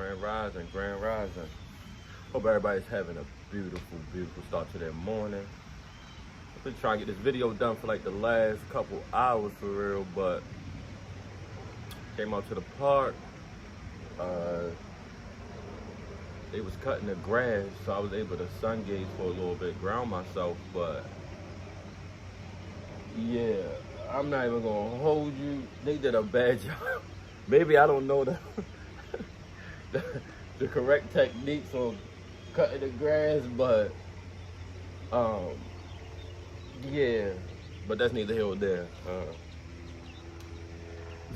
Grand Rising, Grand Rising. Hope everybody's having a beautiful, beautiful start to their morning. I've been trying to get this video done for like the last couple hours for real, but came out to the park. They was cutting the grass, so I was able to sun gaze for a little bit, ground myself, but yeah, I'm not even gonna hold you. They did a bad job. Maybe I don't know the, the correct techniques on cutting the grass, but yeah, but that's neither here nor there.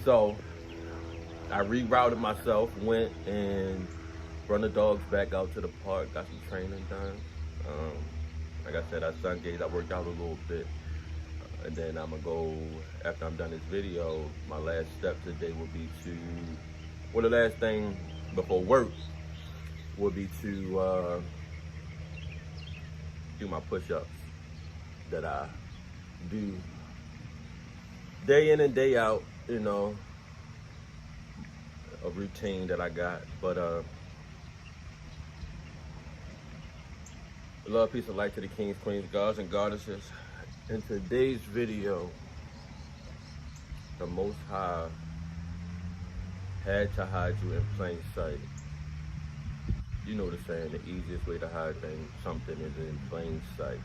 So I rerouted myself, went and run the dogs back out to the park, got some training done. Like I said, I sun gazed, I worked out a little bit. And then I'm gonna go, after I'm done this video, my last step today will be to, well, the last thing before work would be to do my push-ups that I do day in and day out, you know, a routine that I got. But love, peace, and light to the kings, queens, gods, and goddesses. In today's video, the Most High had to hide you in plain sight. You know the saying, the easiest way to hide something is in plain sight.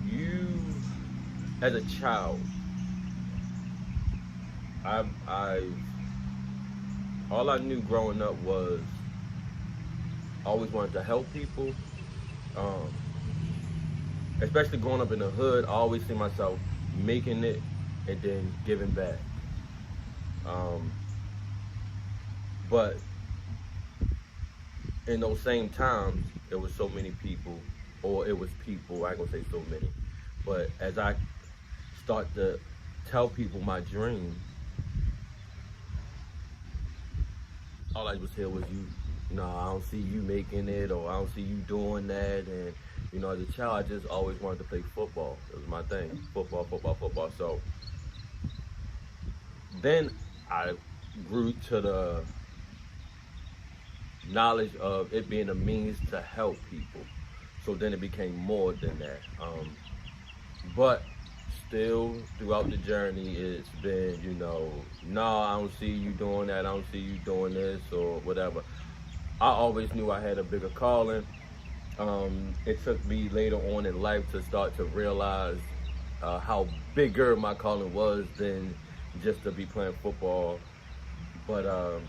You, as a child, all I knew growing up was I always wanted to help people. Especially growing up in the hood, I always see myself making it and then giving back. But in those same times, it was so many people, or it was people, I ain't gonna say so many, but as I start to tell people my dream, all I was hear was no, I don't see you making it, or I don't see you doing that. And, you know, as a child, I just always wanted to play football. It was my thing, football, football, football. So then I grew to the knowledge of it being a means to help people. So then it became more than that. But still, throughout the journey, it's been, you know, no, I don't see you doing that. I don't see you doing this or whatever. I always knew I had a bigger calling. It took me later on in life to start to realize how bigger my calling was than just to be playing football. But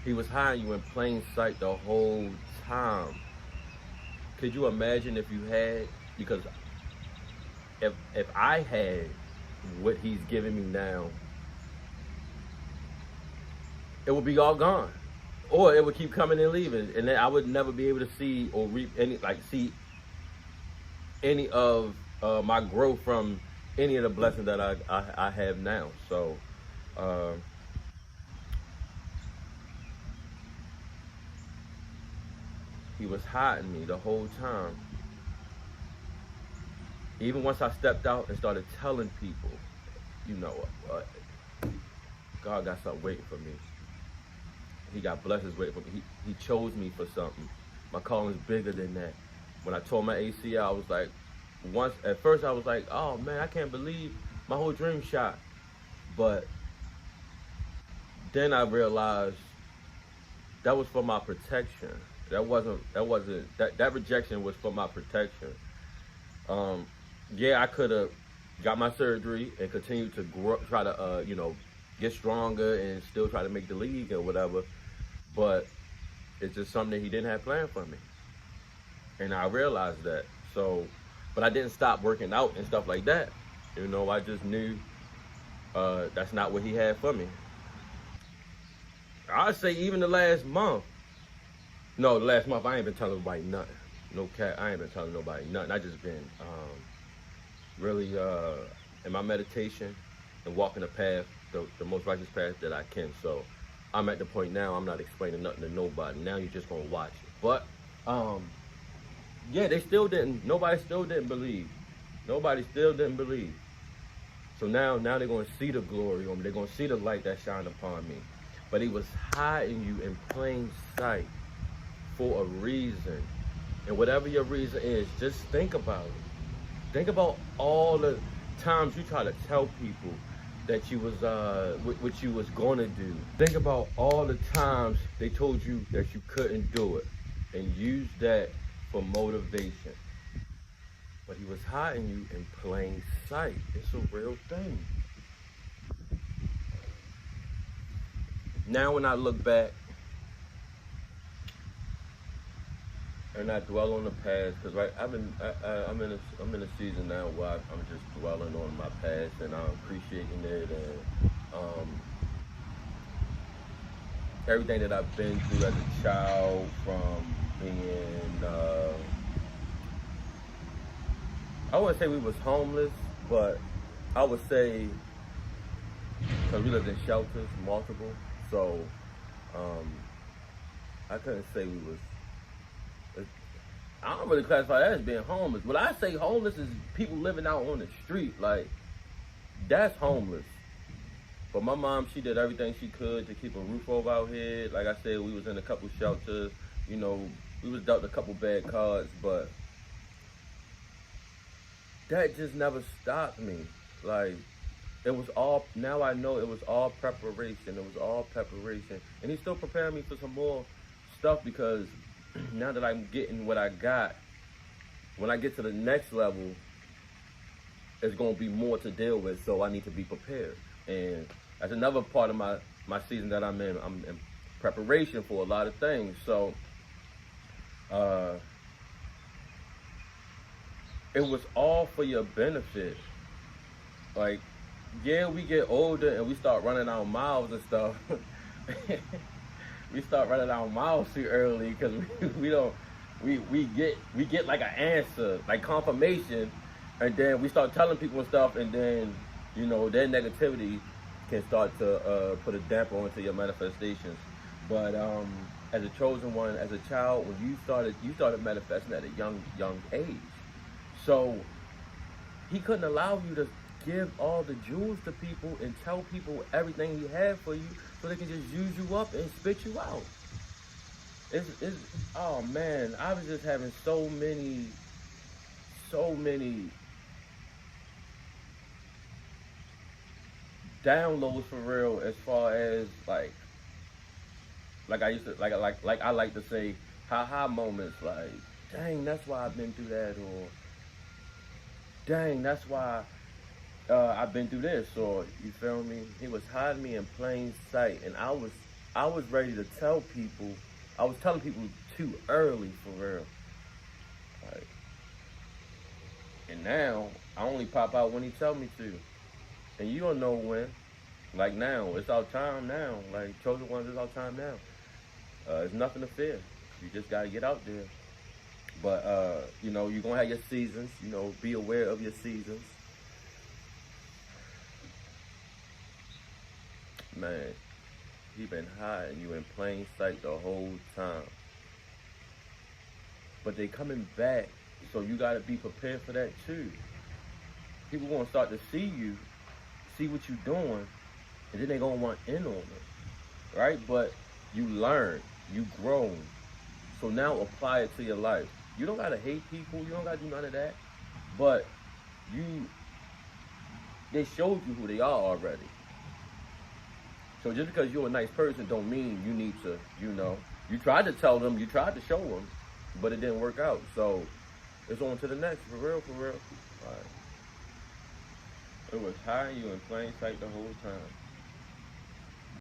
he was hiding you in plain sight the whole time. Could you imagine if you had, because if I had what he's giving me now, it would be all gone, or it would keep coming and leaving, and then I would never be able to see or reap any of my growth from any of the blessings that I have now. So he was hiding me the whole time. Even once I stepped out and started telling people, you know, God got something waiting for me. He got blessings waiting for me. He chose me for something. My calling's bigger than that. When I tore my ACL, I was like, at first I was like, oh man, I can't believe my whole dream shot. But then I realized that was for my protection. That rejection was for my protection. Yeah, I could have got my surgery and continued to grow, try to, you know, get stronger and still try to make the league or whatever. But it's just something that he didn't have planned for me. And I realized that. So, but I didn't stop working out and stuff like that. You know, I just knew that's not what he had for me. I'd say even the last month. No, the last month I ain't been telling nobody nothing. No cat, I ain't been telling nobody nothing. I just been really in my meditation and walking the path, the most righteous path that I can. So I'm at the point now, I'm not explaining nothing to nobody. Now you're just gonna watch it. But yeah, nobody still didn't believe. Nobody still didn't believe. So now they're gonna see the glory on me. They're gonna see the light that shined upon me. But he was hiding you in plain sight for a reason. And whatever your reason is, just think about it. Think about all the times you try to tell people that you was what you was gonna do. Think about all the times they told you that you couldn't do it, and use that for motivation. But he was hiding you in plain sight. It's a real thing. Now when I look back and I dwell on the past, because right, I'm in a season now where I'm just dwelling on my past and I'm appreciating it, and everything that I've been through as a child, from being I wouldn't say we was homeless, but I would say, because we lived in shelters, multiple, so I couldn't say we was, I don't really classify that as being homeless. When I say homeless, is people living out on the street, like, that's homeless. But my mom, she did everything she could to keep a roof over our head. Like I said, we was in a couple shelters, you know, we was dealt a couple bad cards, but that just never stopped me. Like, it was all, now I know it was all preparation. It was all preparation. And he's still preparing me for some more stuff, because now that I'm getting what I got, when I get to the next level, there's going to be more to deal with, so I need to be prepared. And that's another part of my season that I'm in. I'm in preparation for a lot of things. So, it was all for your benefit. Like, yeah, we get older and we start running our mouths and stuff. We start running our mouths too early, because we get like an answer, like confirmation, and then we start telling people and stuff, and then, you know, their negativity can start to put a damper onto your manifestations. But as a chosen one, as a child, when you started manifesting at a young age. So he couldn't allow you to give all the jewels to people and tell people everything he had for you, so they can just use you up and spit you out. It's oh man, I was just having so many downloads for real, as far as like I used to like I like to say, ha moments, like, dang, that's why I've been through that, or dang, that's why I've been through this, or, you feel me? He was hiding me in plain sight, and I was ready to tell people. I was telling people too early, for real. Like, and now I only pop out when he tell me to, and you don't know when. Like, now it's our time now. Like, chosen ones, it's our time now. There's nothing to fear. You just gotta get out there. But you know, you're gonna have your seasons. You know, be aware of your seasons. Man, he been hiding you in plain sight the whole time. But they coming back, so you gotta be prepared for that too. People gonna start to see you, see what you doing, and then they gonna want in on it, right? But you learn, you grown, so now apply it to your life. You don't gotta hate people, you don't gotta do none of that, but they showed you who they are already. So just because you're a nice person don't mean you need to, you know, you tried to tell them, you tried to show them, but it didn't work out. So it's on to the next, for real, for real. All right. It was hiding you in plain sight the whole time.